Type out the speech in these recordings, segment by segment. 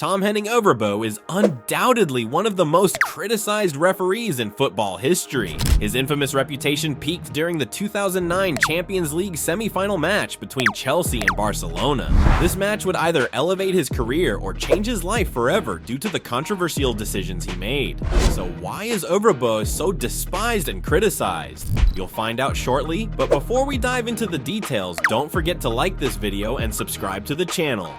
Tom Henning Ovrebo is undoubtedly one of the most criticized referees in football history. His infamous reputation peaked during the 2009 Champions League semi-final match between Chelsea and Barcelona. This match would either elevate his career or change his life forever due to the controversial decisions he made. So why is Ovrebo so despised and criticized? You'll find out shortly, but before we dive into the details, don't forget to like this video and subscribe to the channel.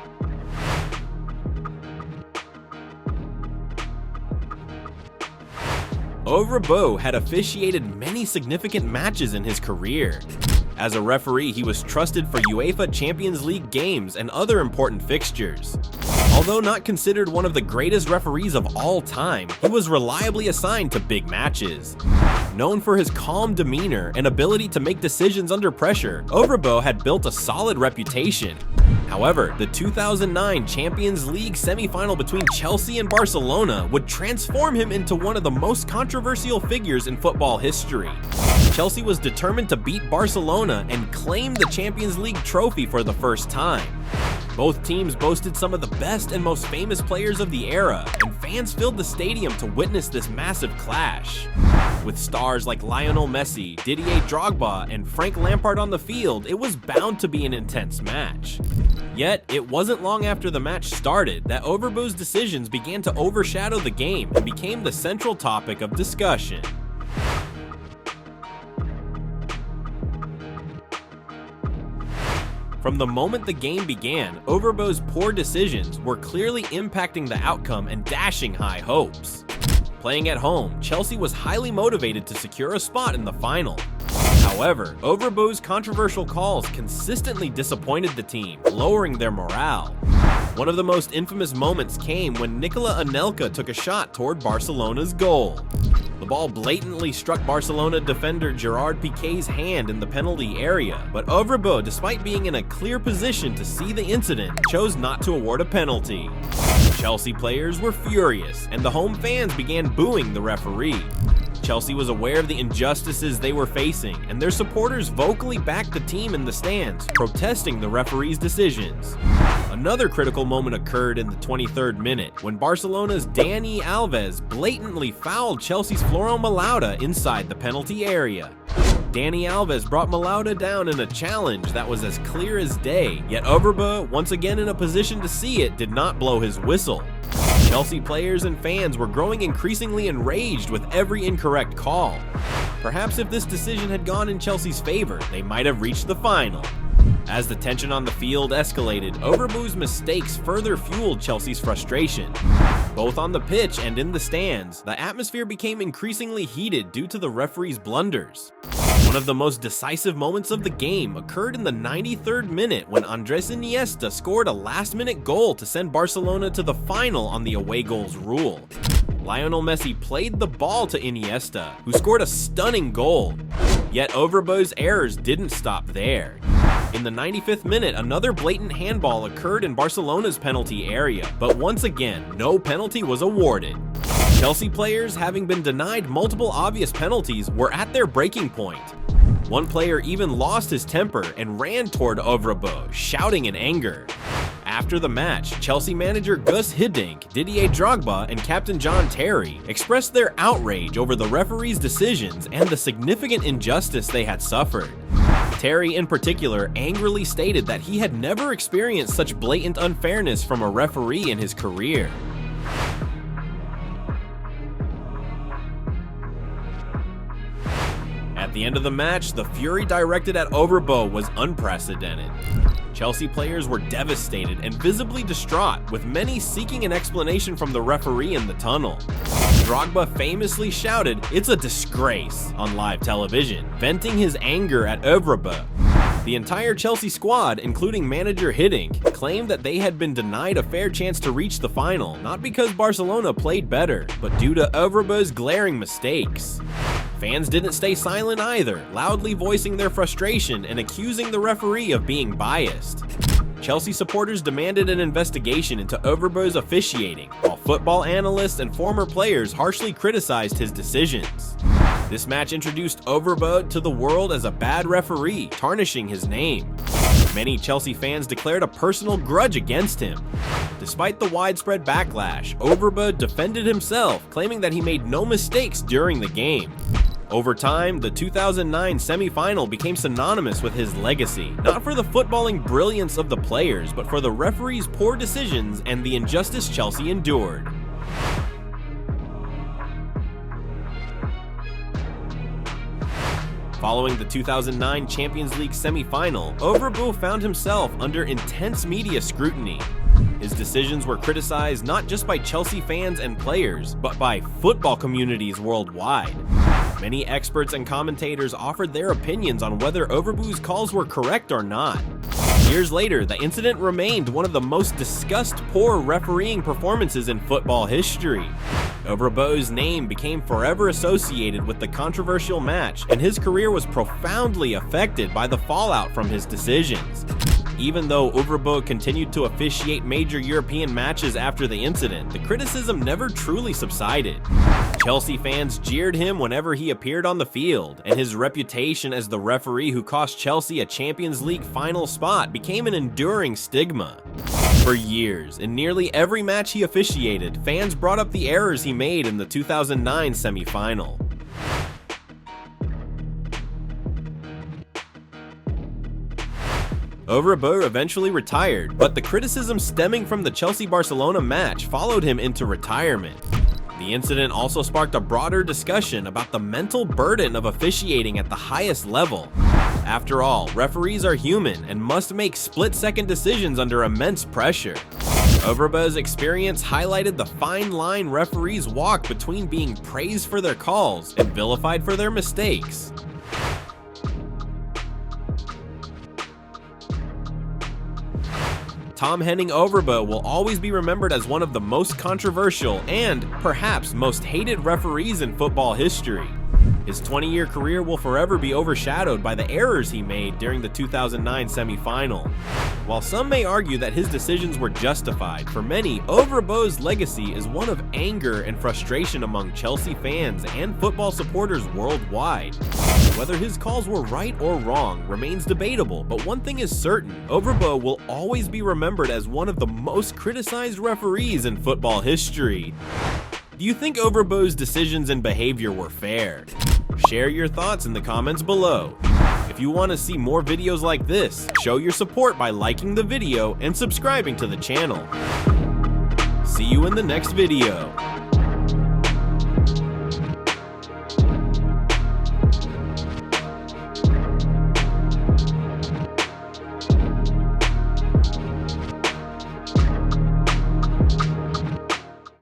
Ovrebo had officiated many significant matches in his career. As a referee, he was trusted for UEFA Champions League games and other important fixtures. Although not considered one of the greatest referees of all time, he was reliably assigned to big matches. Known for his calm demeanor and ability to make decisions under pressure, Ovrebo had built a solid reputation. However, the 2009 Champions League semi-final between Chelsea and Barcelona would transform him into one of the most controversial figures in football history. Chelsea was determined to beat Barcelona and claim the Champions League trophy for the first time. Both teams boasted some of the best and most famous players of the era, and fans filled the stadium to witness this massive clash. With stars like Lionel Messi, Didier Drogba, and Frank Lampard on the field, it was bound to be an intense match. Yet, it wasn't long after the match started that Ovrebo's decisions began to overshadow the game and became the central topic of discussion. From the moment the game began, Ovrebo's poor decisions were clearly impacting the outcome and dashing high hopes. Playing at home, Chelsea was highly motivated to secure a spot in the final. However, Ovrebo's controversial calls consistently disappointed the team, lowering their morale. One of the most infamous moments came when Nicola Anelka took a shot toward Barcelona's goal. The ball blatantly struck Barcelona defender Gerard Piqué's hand in the penalty area, but Ovrebo, despite being in a clear position to see the incident, chose not to award a penalty. Chelsea players were furious, and the home fans began booing the referee. Chelsea was aware of the injustices they were facing, and their supporters vocally backed the team in the stands, protesting the referee's decisions. Another critical moment occurred in the 23rd minute, when Barcelona's Dani Alves blatantly fouled Chelsea's Florent Malauda inside the penalty area. Dani Alves brought Malauda down in a challenge that was as clear as day, yet Ovrebo, once again in a position to see it, did not blow his whistle. Chelsea players and fans were growing increasingly enraged with every incorrect call. Perhaps if this decision had gone in Chelsea's favor, they might have reached the final. As the tension on the field escalated, Ovrebo's mistakes further fueled Chelsea's frustration. Both on the pitch and in the stands, the atmosphere became increasingly heated due to the referee's blunders. One of the most decisive moments of the game occurred in the 93rd minute when Andres Iniesta scored a last-minute goal to send Barcelona to the final on the away goals rule. Lionel Messi played the ball to Iniesta, who scored a stunning goal. Yet Ovrebo's errors didn't stop there. In the 95th minute, another blatant handball occurred in Barcelona's penalty area, but once again, no penalty was awarded. Chelsea players, having been denied multiple obvious penalties, were at their breaking point. One player even lost his temper and ran toward Ovrebo, shouting in anger. After the match, Chelsea manager Gus Hiddink, Didier Drogba, and captain John Terry expressed their outrage over the referee's decisions and the significant injustice they had suffered. Terry, in particular, angrily stated that he had never experienced such blatant unfairness from a referee in his career. At the end of the match, the fury directed at Ovrebo was unprecedented. Chelsea players were devastated and visibly distraught, with many seeking an explanation from the referee in the tunnel. Drogba famously shouted, "It's a disgrace," on live television, venting his anger at Ovrebo. The entire Chelsea squad, including manager Hiddink, claimed that they had been denied a fair chance to reach the final, not because Barcelona played better, but due to Ovrebo's glaring mistakes. Fans didn't stay silent either, loudly voicing their frustration and accusing the referee of being biased. Chelsea supporters demanded an investigation into Ovrebo's officiating, while football analysts and former players harshly criticized his decisions. This match introduced Ovrebo to the world as a bad referee, tarnishing his name. Many Chelsea fans declared a personal grudge against him. Despite the widespread backlash, Ovrebo defended himself, claiming that he made no mistakes during the game. Over time, the 2009 semi-final became synonymous with his legacy, not for the footballing brilliance of the players, but for the referee's poor decisions and the injustice Chelsea endured. Following the 2009 Champions League semi-final, Ovrebo found himself under intense media scrutiny. His decisions were criticized not just by Chelsea fans and players, but by football communities worldwide. Many experts and commentators offered their opinions on whether Ovrebo's calls were correct or not. Years later, the incident remained one of the most discussed poor refereeing performances in football history. Ovrebo's name became forever associated with the controversial match, and his career was profoundly affected by the fallout from his decisions. Even though Ovrebo continued to officiate major European matches after the incident, the criticism never truly subsided. Chelsea fans jeered him whenever he appeared on the field, and his reputation as the referee who cost Chelsea a Champions League final spot became an enduring stigma. For years, in nearly every match he officiated, fans brought up the errors he made in the 2009 semi-final. Ovrebo eventually retired, but the criticism stemming from the Chelsea-Barcelona match followed him into retirement. The incident also sparked a broader discussion about the mental burden of officiating at the highest level. After all, referees are human and must make split-second decisions under immense pressure. Ovrebo's experience highlighted the fine line referees walk between being praised for their calls and vilified for their mistakes. Tom Henning Ovrebo will always be remembered as one of the most controversial and, perhaps, most hated referees in football history. His 20-year career will forever be overshadowed by the errors he made during the 2009 semi-final. While some may argue that his decisions were justified, for many, Ovrebo's legacy is one of anger and frustration among Chelsea fans and football supporters worldwide. Whether his calls were right or wrong remains debatable, but one thing is certain: Ovrebo will always be remembered as one of the most criticized referees in football history. Do you think Ovrebo's decisions and behavior were fair? Share your thoughts in the comments below. If you want to see more videos like this, show your support by liking the video and subscribing to the channel. See you in the next video.